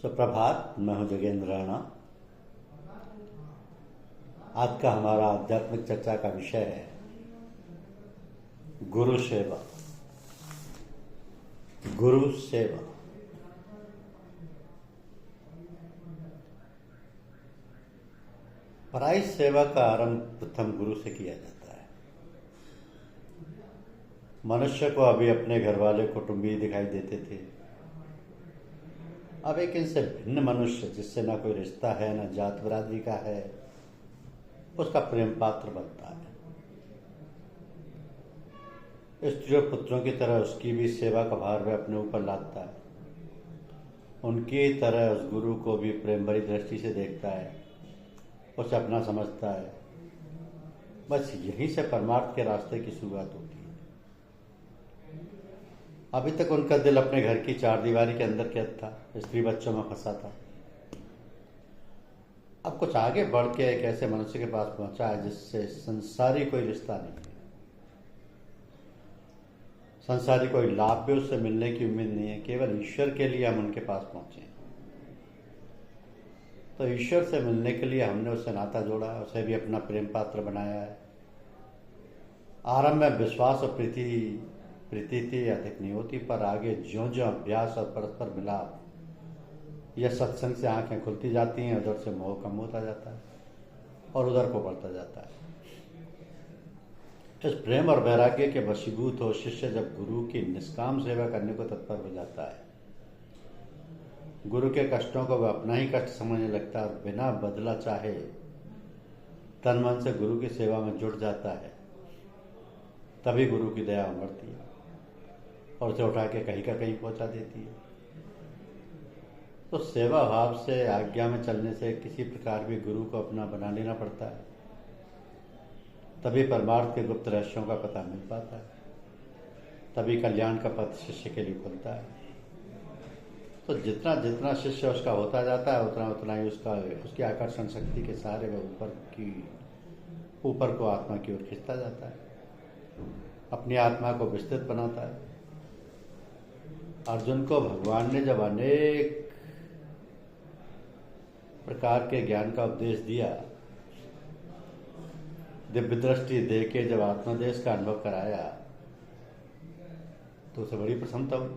सुप्रभात। मैं हूं जोगेंद्र राणा। आज का हमारा आध्यात्मिक चर्चा का विषय है गुरु सेवा। गुरु सेवा पराई सेवा का आरंभ प्रथम गुरु से किया जाता है। मनुष्य को अभी अपने घर वाले कुटुंबी दिखाई देते थे। अब एक इनसे भिन्न मनुष्य जिससे ना कोई रिश्ता है ना जात बरादरी का है, उसका प्रेम पात्र बनता है। स्त्रियों पुत्रों की तरह उसकी भी सेवा का भार वह अपने ऊपर लादता है। उनकी तरह उस गुरु को भी प्रेम भरी दृष्टि से देखता है, उसे अपना समझता है। बस यहीं से परमार्थ के रास्ते की शुरुआत होती है। अभी तक उनका दिल अपने घर की चारदीवारी के अंदर कैद था, स्त्री बच्चों में फंसा था। अब कुछ आगे बढ़ के एक ऐसे मनुष्य के पास पहुंचा है जिससे संसारी कोई रिश्ता नहीं है, संसारी कोई लाभ भी उससे मिलने की उम्मीद नहीं है। केवल ईश्वर के लिए हम उनके पास पहुंचे हैं। तो ईश्वर से मिलने के लिए हमने उससे नाता जोड़ा, उसे भी अपना प्रेम पात्र बनाया है। आरंभ में विश्वास और प्रीति अधिक नहीं होती, पर आगे ज्यों ज्यों अभ्यास और परस्पर मिलाप यह सत्संग से आंखें खुलती जाती हैं, उधर से मोह कम होता जाता है और उधर को बढ़ता जाता है। इस प्रेम और वैराग्य के वशीभूत हो शिष्य जब गुरु की निष्काम सेवा करने को तत्पर हो जाता है, गुरु के कष्टों को वह अपना ही कष्ट समझने लगता है और बिना बदला चाहे तन मन से गुरु की सेवा में जुट जाता है। तभी गुरु की दया उमड़ती है और उसे उठा के कहीं का कहीं पहुंचा देती है। तो सेवा भाव से आज्ञा में चलने से किसी प्रकार भी गुरु को अपना बना लेना पड़ता है। तभी परमार्थ के गुप्त रहस्यों का पता मिल पाता है। तभी कल्याण का पथ शिष्य के लिए खुलता है। तो जितना जितना शिष्य उसका होता जाता है उतना उतना ही उसकी आकर्षण शक्ति के सहारे वह ऊपर को आत्मा की ओर खींचता जाता है, अपनी आत्मा को विस्तृत बनाता है। अर्जुन को भगवान ने जब अनेक प्रकार के ज्ञान का उपदेश दिया, दिव्य दृष्टि दे के जब आत्मदेश का अनुभव कराया, तो उसे बड़ी प्रसन्नता हुई।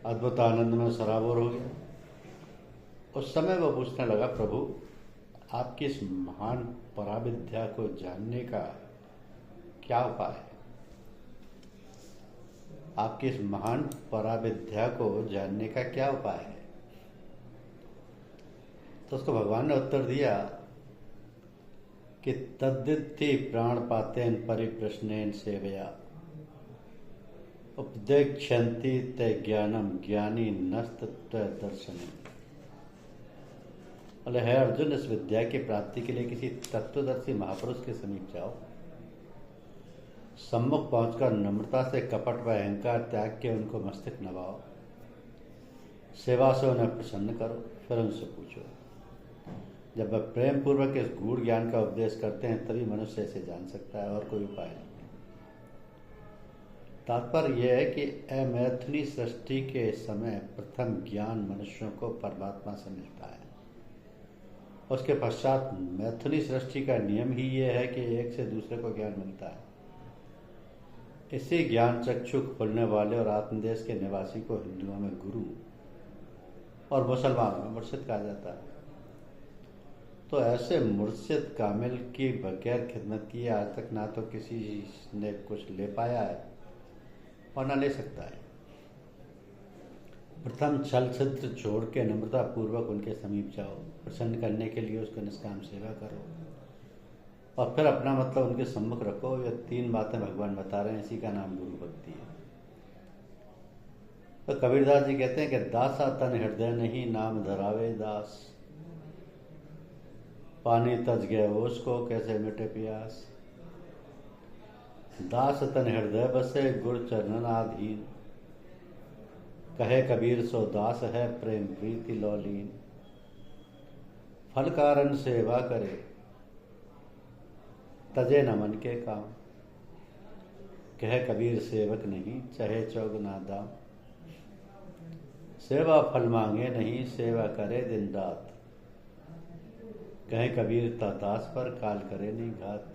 अद्भुत आनंद में सराबोर हो गया। उस समय वह पूछने लगा, प्रभु आपकी इस महान पराविद्या को जानने का क्या उपाय है? आपकी इस महान पराविद्या को जानने का क्या उपाय है? तो उसको भगवान ने उत्तर दिया कि तद्दिति प्राणपातेन परिप्रश्नेन सेवया उपदेक्षन्ति ते ज्ञानम ज्ञानी नस्तत्व दर्शने। बोले, है अर्जुन, इस विद्या की प्राप्ति के लिए किसी तत्वदर्शी महापुरुष के समीप जाओ। सम्मुख पहुंचकर नम्रता से कपट व अहंकार त्याग के उनको मस्तक नवाओ। सेवा से उन्हें प्रसन्न करो, फिर उनसे पूछो। जब वह प्रेम पूर्वक इस गूढ़ ज्ञान का उपदेश करते हैं तभी मनुष्य इसे जान सकता है, और कोई उपाय नहीं। तात्पर्य यह है कि अमैथुनी सृष्टि के समय प्रथम ज्ञान मनुष्यों को परमात्मा से मिलता है। उसके पश्चात मैथुनी सृष्टि का नियम ही यह है कि एक से दूसरे को ज्ञान मिलता है। इसी ज्ञान चक्षु खोलने वाले और आत्मदेश के निवासी को हिंदुओं में गुरु और मुसलमानों में मुर्शिद कहा जाता है। तो ऐसे मुर्शिद कामिल की बगैर खिदमत किए आज तक ना तो किसी ने कुछ ले पाया है और न ले सकता है। प्रथम छल छिद्र छोड़ के नम्रता पूर्वक उनके समीप जाओ, प्रसन्न करने के लिए उसको निष्काम सेवा करो और फिर अपना मतलब उनके सम्मुख रखो। ये तीन बातें भगवान बता रहे हैं, इसी का नाम गुरु भक्ति है। तो कबीरदास जी कहते हैं कि दासा तन हृदय नहीं नाम धरावे दास, पानी तज गए उसको कैसे मिटे प्यास। दास तन हृदय बसे गुर चरणनाधीन, कहे कबीर सो दास है प्रेम प्रीति लौलीन। फल कारण सेवा करे तजे न मन के काम, कहे कबीर सेवक नहीं चाहे चौगुना दाम। सेवा फल मांगे नहीं, सेवा करे दिन रात। कहे कबीर दास पर, काल करे नहीं घात।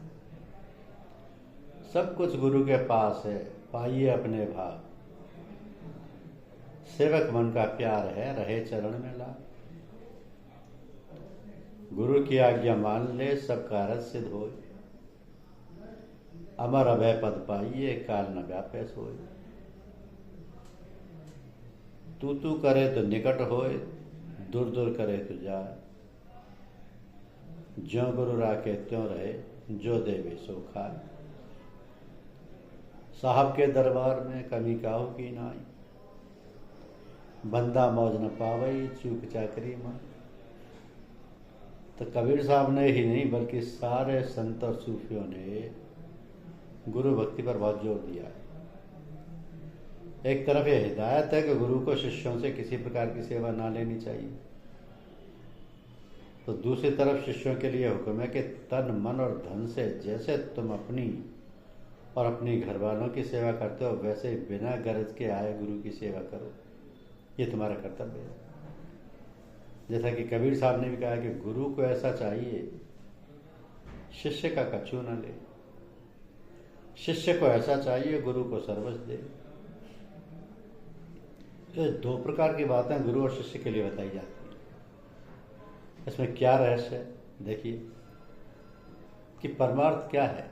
सब कुछ गुरु के पास है, पाइए अपने भाग। सेवक मन का प्यार है, रहे चरण में लाग। गुरु की आज्ञा मान ले, सब कारज सिद्ध होए। अमर अभय पद पाइए, काल न व्यापे सोए। तू करे तो निकट होए, दूर दूर करे तो जाए। ज्यों गुरु राखे त्यों रहे, जो देवे सो खाए। साहब के दरबार में कमी काहू की नाई। बंदा मौज न पावई, चूक चाकरी मां। तो कबीर साहब ने ही नहीं बल्कि सारे संत और सूफियों ने गुरु भक्ति पर बहुत जोर दिया है। एक तरफ यह हिदायत है कि गुरु को शिष्यों से किसी प्रकार की सेवा ना लेनी चाहिए, तो दूसरी तरफ शिष्यों के लिए हुक्म है कि तन मन और धन से जैसे तुम अपनी और अपनी घर वालों की सेवा करते हो, वैसे ही बिना गरज के आए गुरु की सेवा करो। ये तुम्हारा कर्तव्य है। जैसा कि कबीर साहब ने भी कहा कि गुरु को ऐसा चाहिए, शिष्य का कछु न ले। शिष्य को ऐसा चाहिए, गुरु को सर्वस्व दे। ये दो प्रकार की बातें गुरु और शिष्य के लिए बताई जाती हैं। इसमें क्या रहस्य है? देखिए कि परमार्थ क्या है।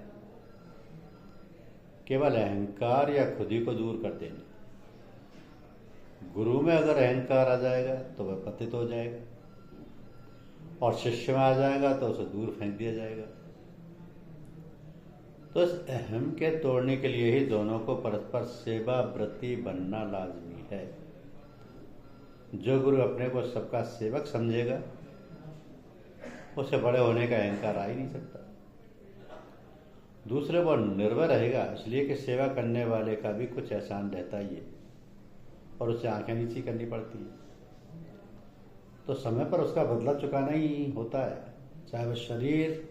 केवल अहंकार या खुद ही को दूर कर देना। गुरु में अगर अहंकार आ जाएगा तो वह पतित हो जाएगा, और शिष्य में आ जाएगा तो उसे दूर फेंक दिया जाएगा। तो इस अहम के तोड़ने के लिए ही दोनों को परस्पर सेवा व्रती बनना लाजमी है। जो गुरु अपने को सबका सेवक समझेगा, उसे बड़े होने का अहंकार आ ही नहीं सकता। दूसरे पर निर्भर रहेगा, इसलिए कि सेवा करने वाले का भी कुछ एहसान रहता ही है और उसे आंखें नीची करनी पड़ती है। तो समय पर उसका बदला चुकाना ही होता है, चाहे वह शरीर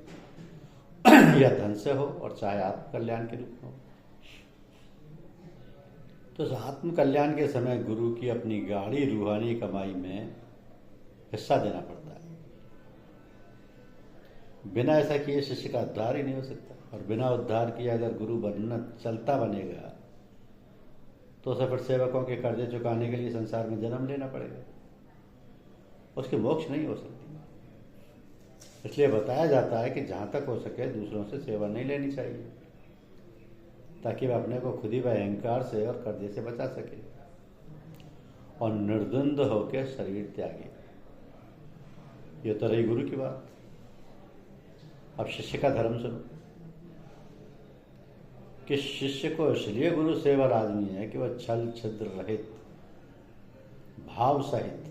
या धन से हो और चाहे आत्म कल्याण के रूप में हो। तो इस आत्म कल्याण के समय गुरु की अपनी गाढ़ी रूहानी कमाई में हिस्सा देना पड़ता है। बिना ऐसा किए शिष्य का उद्धार ही नहीं हो सकता, और बिना उद्धार किए अगर गुरु बनना चलता बनेगा तो उसे फिर सेवकों के कर्जे चुकाने के लिए संसार में जन्म लेना पड़ेगा, उसकी मोक्ष नहीं हो सकती। इसलिए बताया जाता है कि जहां तक हो सके दूसरों से सेवा नहीं लेनी चाहिए, ताकि वह अपने को खुद ही वह अहंकार से और कर्जे से बचा सके और निर्द्वंद होकर शरीर त्यागे। ये तो रही गुरु की बात। अब शिष्य का धर्म सुनो कि शिष्य को इसलिए गुरु सेवा लाजमी है कि वह छल छिद्र रहित, भाव सहित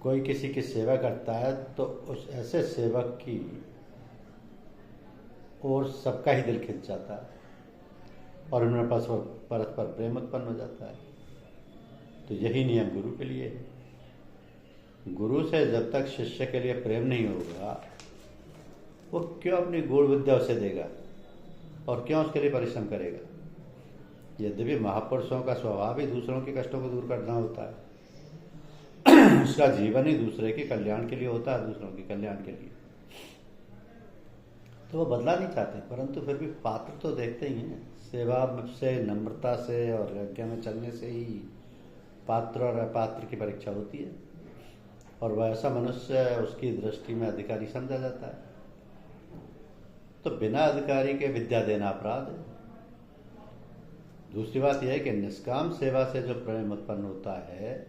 कोई किसी की सेवा करता है तो उस ऐसे सेवक की ओर सबका ही दिल खिंच जाता है और उनमें परस्पर प्रेम उत्पन्न हो जाता है। तो यही नियम गुरु के लिए है। गुरु से जब तक शिष्य के लिए प्रेम नहीं होगा, वो क्यों अपनी गूढ़ विद्या उसे देगा और क्यों उसके लिए परिश्रम करेगा। यद्यपि महापुरुषों का स्वभाव ही दूसरों के कष्टों को दूर करना होता है, उसका जीवन ही दूसरे के कल्याण के लिए होता है, दूसरों के कल्याण के लिए। तो वो बदला नहीं चाहते, परंतु फिर भी पात्र तो देखते ही हैं। सेवा से, नम्रता से और यज्ञ में चलने से ही पात्र और अपात्र की परीक्षा होती है, और वह ऐसा मनुष्य उसकी दृष्टि में अधिकारी समझा जाता है। तो बिना अधिकारी के विद्या देना अपराध है। दूसरी बात यह है कि निष्काम सेवा से जो प्रेम उत्पन्न होता है,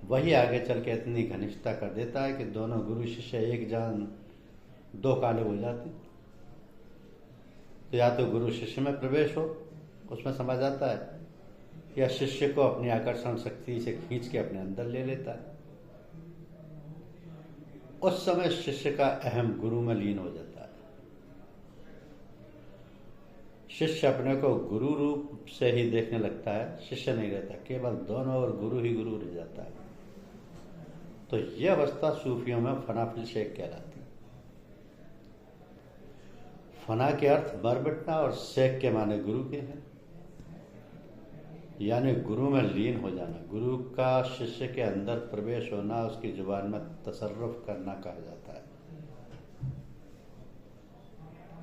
वही आगे चल के इतनी घनिष्ठता कर देता है कि दोनों गुरु शिष्य एक जान दो काले हो जाते। तो या तो गुरु शिष्य में प्रवेश हो, उसमें समा जाता है, या शिष्य को अपनी आकर्षण शक्ति से खींच के अपने अंदर ले लेता है। उस समय शिष्य का अहम गुरु में लीन हो जाता है। शिष्य अपने को गुरु रूप से ही देखने लगता है, शिष्य नहीं रहता, केवल दोनों और गुरु ही गुरु रह जाता है। तो यह अवस्था सूफियों में फना फिल शेख कहलाती है। फना के अर्थ मर मिटना और शेख के माने गुरु के हैं। यानी गुरु में लीन हो जाना। गुरु का शिष्य के अंदर प्रवेश होना, उसकी जुबान में तसर्रुफ करना कहा जाता है।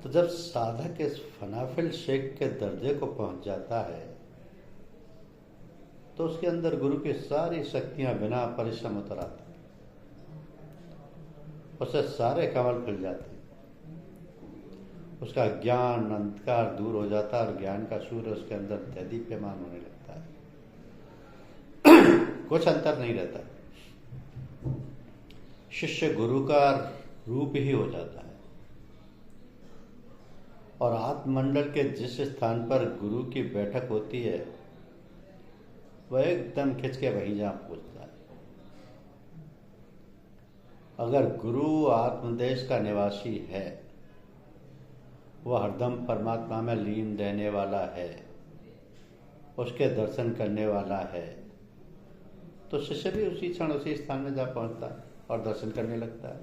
तो जब साधक इस फनाफिल शेख के दर्जे को पहुंच जाता है तो उसके अंदर गुरु की सारी शक्तियां बिना परिश्रम उतर आती, उसे सारे कमल खुल जाते, उसका ज्ञान अंधकार दूर हो जाता है और ज्ञान का सूर्य उसके अंदर दीप्यमान होने लगता है। कुछ अंतर नहीं रहता, शिष्य गुरु का रूप ही हो जाता है और आत्ममंडल के जिस स्थान पर गुरु की बैठक होती है वह एकदम खिंच के वहीं जहां पहुंचता है। अगर गुरु आत्मदेश का निवासी है, वह हरदम परमात्मा में लीन रहने वाला है, उसके दर्शन करने वाला है, तो शिष्य भी उसी क्षण उसी स्थान में जा पहुंचता है और दर्शन करने लगता है।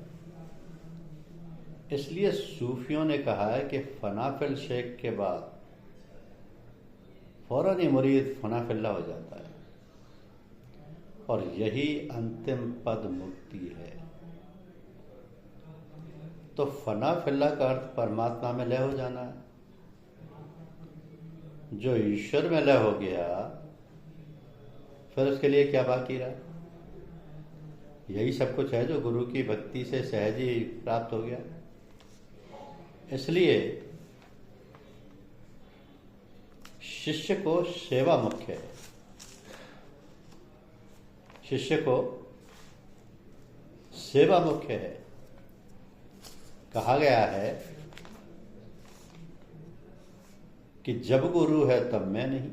इसलिए सूफियों ने कहा है कि फनाफिल शेख के बाद फौरन ही मुरीद फनाफिल्ला हो जाता है और यही अंतिम पद मुक्ति है। तो फनाफिल्ला का अर्थ परमात्मा में लय हो जाना है। जो ईश्वर में लय हो गया फिर उसके लिए क्या बाकी रहा? यही सब कुछ है जो गुरु की भक्ति से सहज ही प्राप्त हो गया। इसलिए शिष्य को सेवा मुख्य है। शिष्य को सेवा मुख्य है। कहा गया है कि जब गुरु है तब मैं नहीं,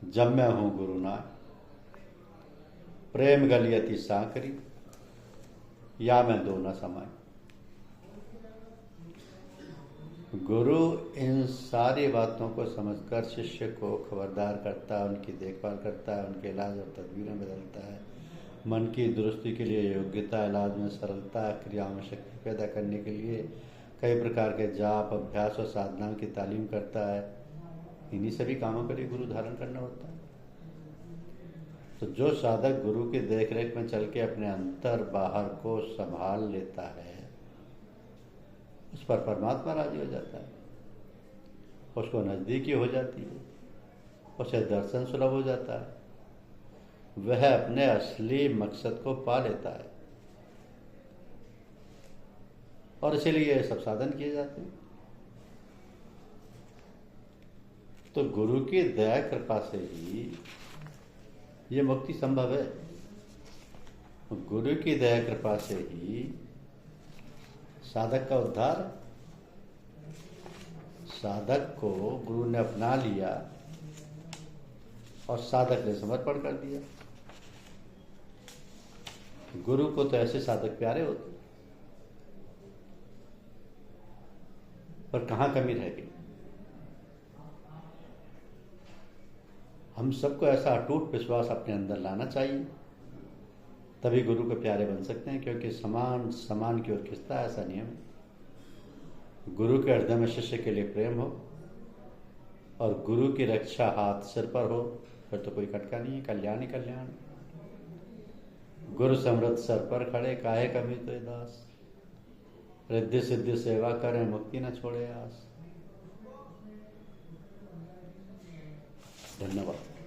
जब मैं हूं गुरु ना, प्रेम गलियति सांकरी, या मैं दो न समाए। गुरु इन सारी बातों को समझकर शिष्य को खबरदार करता है, उनकी देखभाल करता है, उनके इलाज और तदबीरें बदलता है, मन की दुरुस्ती के लिए योग्यता, इलाज में सरलता, क्रियाओं में शक्ति पैदा करने के लिए कई प्रकार के जाप, अभ्यास और साधनाओं की तालीम करता है। इन्हीं सभी कामों के लिए गुरु धारण करना होता है। तो जो साधक गुरु की देखरेख में चल के अपने अंतर बाहर को संभाल लेता है, उस पर परमात्मा राजी हो जाता है, उसको नजदीकी हो जाती है, उसे दर्शन सुलभ हो जाता है, वह अपने असली मकसद को पा लेता है। और इसीलिए ये सब साधन किए जाते हैं। तो गुरु की दया कृपा से ही ये मुक्ति संभव है। गुरु की दया कृपा से ही साधक का उद्धार। साधक को गुरु ने अपना लिया और साधक ने समर्पण कर दिया। गुरु को तो ऐसे साधक प्यारे होते, पर कहां कमी रह गई। हम सबको ऐसा अटूट विश्वास अपने अंदर लाना चाहिए, तभी गुरु के प्यारे बन सकते हैं, क्योंकि समान समान की ओर खिंचता है, ऐसा नियम है। गुरु के हृदय में शिष्य के लिए प्रेम हो और गुरु की रक्षा हाथ सिर पर हो, फिर तो कोई खटका नहीं है, कल्याण ही कल्याण। गुरु समृद्ध सर पर खड़े, काहे कभी तो दास, रिद्धि सिद्धि सेवा करें, मुक्ति न छोड़े आस। धन्यवाद।